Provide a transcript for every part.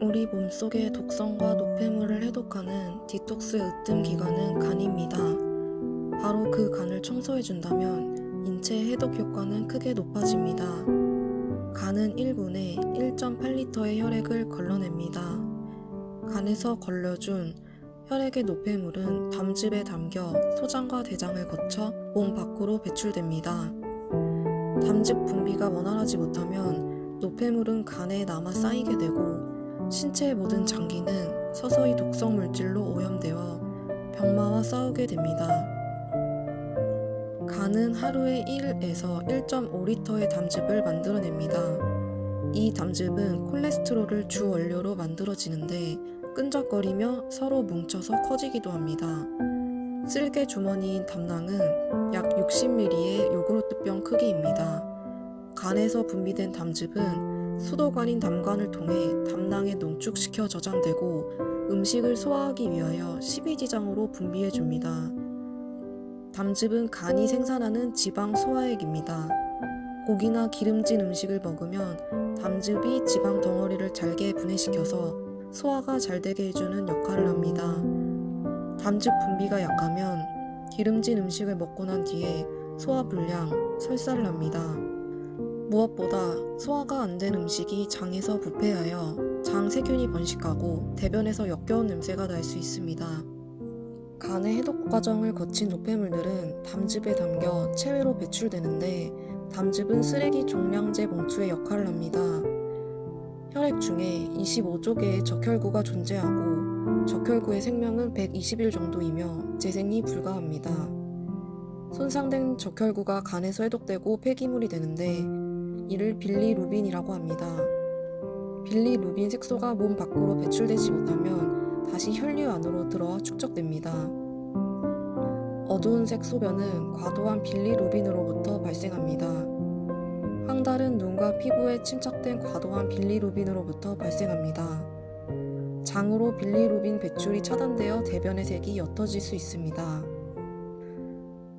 우리 몸속의 독성과 노폐물을 해독하는 디톡스의 으뜸 기관은 간입니다. 바로 그 간을 청소해준다면 인체의 해독 효과는 크게 높아집니다. 간은 1분에 1.8리터의 혈액을 걸러냅니다. 간에서 걸러준 혈액의 노폐물은 담즙에 담겨 소장과 대장을 거쳐 몸 밖으로 배출됩니다. 담즙 분비가 원활하지 못하면 노폐물은 간에 남아 쌓이게 되고 신체의 모든 장기는 서서히 독성 물질로 오염되어 병마와 싸우게 됩니다. 간은 하루에 1에서 1.5리터의 담즙을 만들어냅니다. 이 담즙은 콜레스테롤을 주 원료로 만들어지는데 끈적거리며 서로 뭉쳐서 커지기도 합니다. 쓸개 주머니인 담낭은 약 60ml의 요구르트병 크기입니다. 간에서 분비된 담즙은 수도관인 담관을 통해 담낭에 농축시켜 저장되고 음식을 소화하기 위하여 십이지장으로 분비해줍니다. 담즙은 간이 생산하는 지방 소화액입니다. 고기나 기름진 음식을 먹으면 담즙이 지방 덩어리를 잘게 분해시켜서 소화가 잘 되게 해주는 역할을 합니다. 담즙 분비가 약하면 기름진 음식을 먹고 난 뒤에 소화불량, 설사를 합니다. 무엇보다 소화가 안 된 음식이 장에서 부패하여 장 세균이 번식하고 대변에서 역겨운 냄새가 날 수 있습니다. 간의 해독 과정을 거친 노폐물들은 담즙에 담겨 체외로 배출되는데 담즙은 쓰레기 종량제 봉투의 역할을 합니다. 혈액 중에 25조 개의 적혈구가 존재하고 적혈구의 생명은 120일 정도이며 재생이 불가합니다. 손상된 적혈구가 간에서 해독되고 폐기물이 되는데 이를 빌리루빈이라고 합니다. 빌리루빈 색소가 몸 밖으로 배출되지 못하면 다시 혈류 안으로 들어와 축적됩니다. 어두운 색 소변은 과도한 빌리루빈으로부터 발생합니다. 황달은 눈과 피부에 침착된 과도한 빌리루빈으로부터 발생합니다. 장으로 빌리루빈 배출이 차단되어 대변의 색이 옅어질 수 있습니다.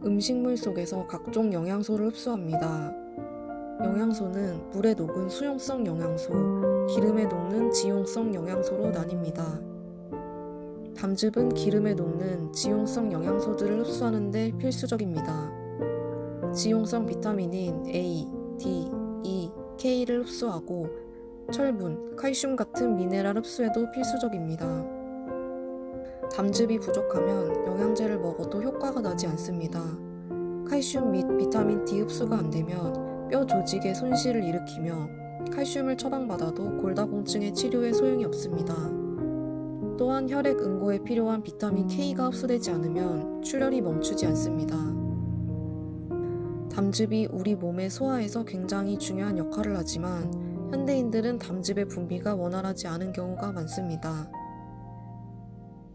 음식물 속에서 각종 영양소를 흡수합니다. 영양소는 물에 녹은 수용성 영양소, 기름에 녹는 지용성 영양소로 나뉩니다. 담즙은 기름에 녹는 지용성 영양소들을 흡수하는 데 필수적입니다. 지용성 비타민인 A, D, E, K를 흡수하고 철분, 칼슘 같은 미네랄 흡수에도 필수적입니다. 담즙이 부족하면 영양제를 먹어도 효과가 나지 않습니다. 칼슘 및 비타민 D 흡수가 안되면 뼈 조직의 손실을 일으키며 칼슘을 처방받아도 골다공증의 치료에 소용이 없습니다. 또한 혈액 응고에 필요한 비타민 K가 흡수되지 않으면 출혈이 멈추지 않습니다. 담즙이 우리 몸의 소화에서 굉장히 중요한 역할을 하지만 현대인들은 담즙의 분비가 원활하지 않은 경우가 많습니다.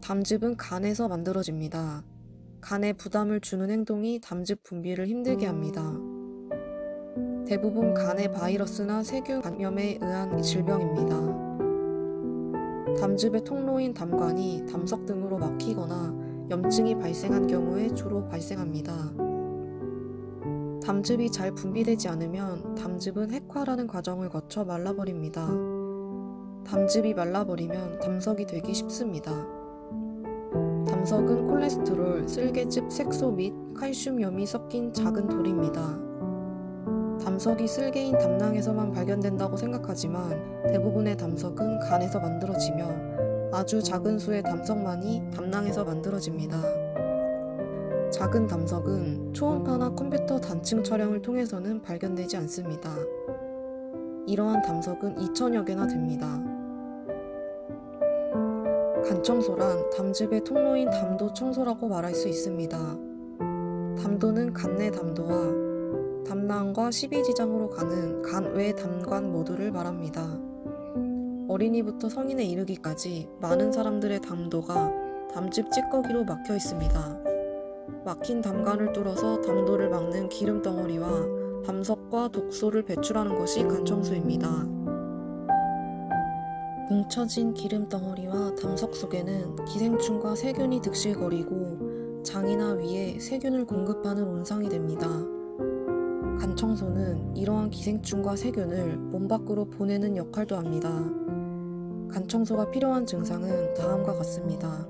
담즙은 간에서 만들어집니다. 간에 부담을 주는 행동이 담즙 분비를 힘들게 합니다. 대부분 간의 바이러스나 세균 감염에 의한 질병입니다. 담즙의 통로인 담관이 담석 등으로 막히거나 염증이 발생한 경우에 주로 발생합니다. 담즙이 잘 분비되지 않으면 담즙은 핵화라는 과정을 거쳐 말라버립니다. 담즙이 말라버리면 담석이 되기 쉽습니다. 담석은 콜레스테롤, 쓸개즙, 색소 및 칼슘염이 섞인 작은 돌입니다. 담석이 쓸개인 담낭에서만 발견된다고 생각하지만 대부분의 담석은 간에서 만들어지며 아주 작은 수의 담석만이 담낭에서 만들어집니다. 작은 담석은 초음파나 컴퓨터 단층 촬영을 통해서는 발견되지 않습니다. 이러한 담석은 2000여 개나 됩니다. 간 청소란 담즙의 통로인 담도 청소라고 말할 수 있습니다. 담도는 간 내 담도와 담낭과 십이지장으로 가는 간 외 담관 모두를 말합니다. 어린이부터 성인에 이르기까지 많은 사람들의 담도가 담즙 찌꺼기로 막혀 있습니다. 막힌 담관을 뚫어서 담도를 막는 기름 덩어리와 담석과 독소를 배출하는 것이 간 청소입니다. 뭉쳐진 기름 덩어리와 담석 속에는 기생충과 세균이 득실거리고 장이나 위에 세균을 공급하는 온상이 됩니다. 간 청소는 이러한 기생충과 세균을 몸 밖으로 보내는 역할도 합니다. 간 청소가 필요한 증상은 다음과 같습니다.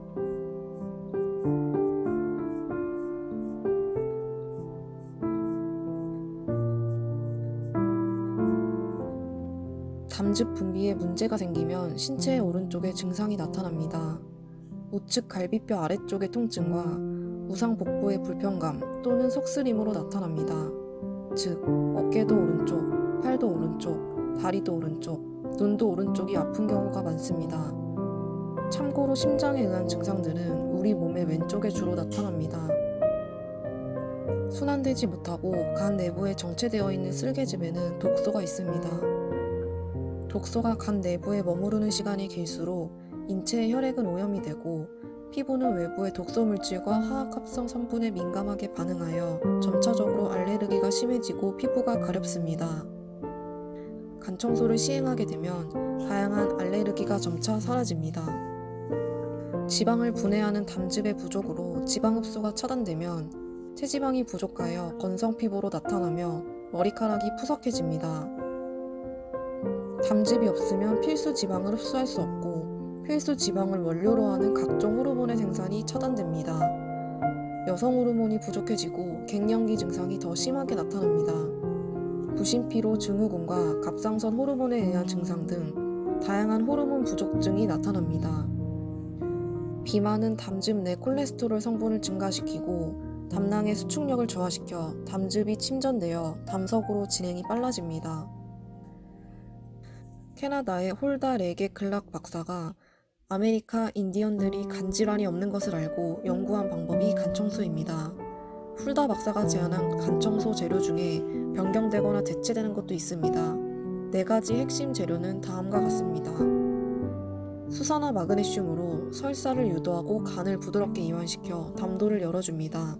담즙 분비에 문제가 생기면 신체의 오른쪽에 증상이 나타납니다. 우측 갈비뼈 아래쪽의 통증과 우상 복부의 불편감 또는 속쓰림으로 나타납니다. 즉, 어깨도 오른쪽, 팔도 오른쪽, 다리도 오른쪽, 눈도 오른쪽이 아픈 경우가 많습니다. 참고로 심장에 의한 증상들은 우리 몸의 왼쪽에 주로 나타납니다. 순환되지 못하고 간 내부에 정체되어 있는 쓸개즙에는 독소가 있습니다. 독소가 간 내부에 머무르는 시간이 길수록 인체의 혈액은 오염이 되고 피부는 외부의 독소 물질과 화학합성 성분에 민감하게 반응하여 점차적으로 알레르기가 심해지고 피부가 가렵습니다. 간 청소를 시행하게 되면 다양한 알레르기가 점차 사라집니다. 지방을 분해하는 담즙의 부족으로 지방 흡수가 차단되면 체지방이 부족하여 건성 피부로 나타나며 머리카락이 푸석해집니다. 담즙이 없으면 필수 지방을 흡수할 수 없고 필수 지방을 원료로 하는 각종 호르몬의 생산이 차단됩니다. 여성 호르몬이 부족해지고 갱년기 증상이 더 심하게 나타납니다. 부신피로 증후군과 갑상선 호르몬에 의한 증상 등 다양한 호르몬 부족증이 나타납니다. 비만은 담즙 내 콜레스테롤 성분을 증가시키고 담낭의 수축력을 저하시켜 담즙이 침전되어 담석으로 진행이 빨라집니다. 캐나다의 홀다 레게 클락 박사가 아메리카 인디언들이 간 질환이 없는 것을 알고 연구한 방법이 간 청소입니다. 홀다 박사가 제안한 간 청소 재료 중에 변경되거나 대체되는 것도 있습니다. 4가지 핵심 재료는 다음과 같습니다. 수산화 마그네슘으로 설사를 유도하고 간을 부드럽게 이완시켜 담도를 열어줍니다.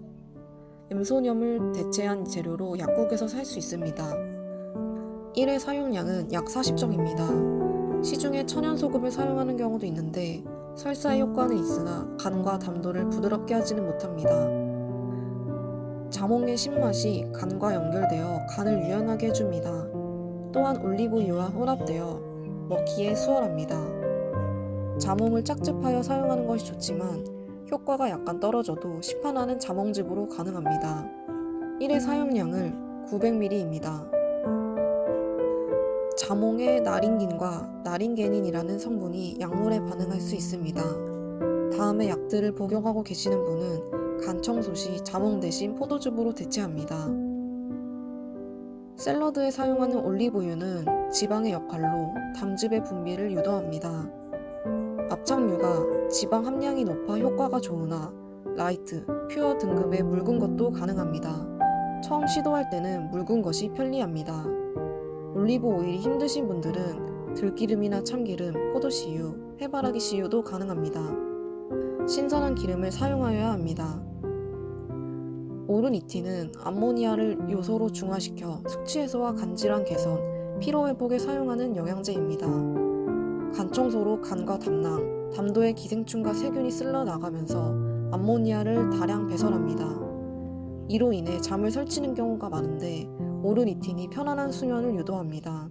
엠소늄을 대체한 재료로 약국에서 살 수 있습니다. 1회 사용량은 약 40정입니다. 시중에 천연소금을 사용하는 경우도 있는데 설사의 효과는 있으나 간과 담도를 부드럽게 하지는 못합니다. 자몽의 신맛이 간과 연결되어 간을 유연하게 해줍니다. 또한 올리브유와 혼합되어 먹기에 수월합니다. 자몽을 짝즙하여 사용하는 것이 좋지만 효과가 약간 떨어져도 시판하는 자몽즙으로 가능합니다. 1회 사용량을 900ml입니다. 자몽의 나린긴과 나린게닌이라는 성분이 약물에 반응할 수 있습니다. 다음에 약들을 복용하고 계시는 분은 간 청소 시 자몽 대신 포도즙으로 대체합니다. 샐러드에 사용하는 올리브유는 지방의 역할로 담즙의 분비를 유도합니다. 압착류가 지방 함량이 높아 효과가 좋으나 라이트, 퓨어 등급의 묽은 것도 가능합니다. 처음 시도할 때는 묽은 것이 편리합니다. 올리브 오일이 힘드신 분들은 들기름이나 참기름, 포도씨유, 해바라기 씨유도 가능합니다. 신선한 기름을 사용하여야 합니다. 오르니틴은 암모니아를 요소로 중화시켜 숙취 해소와 간질환 개선, 피로 회복에 사용하는 영양제입니다. 간 청소로 간과 담낭, 담도의 기생충과 세균이 쓸려 나가면서 암모니아를 다량 배설합니다. 이로 인해 잠을 설치는 경우가 많은데 오르니틴이 편안한 수면을 유도합니다.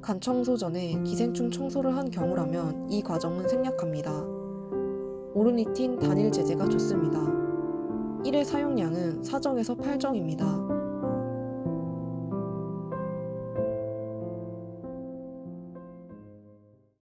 간 청소 전에 기생충 청소를 한 경우라면 이 과정은 생략합니다. 오르니틴 단일 제제가 좋습니다. 1회 사용량은 4정에서 8정입니다.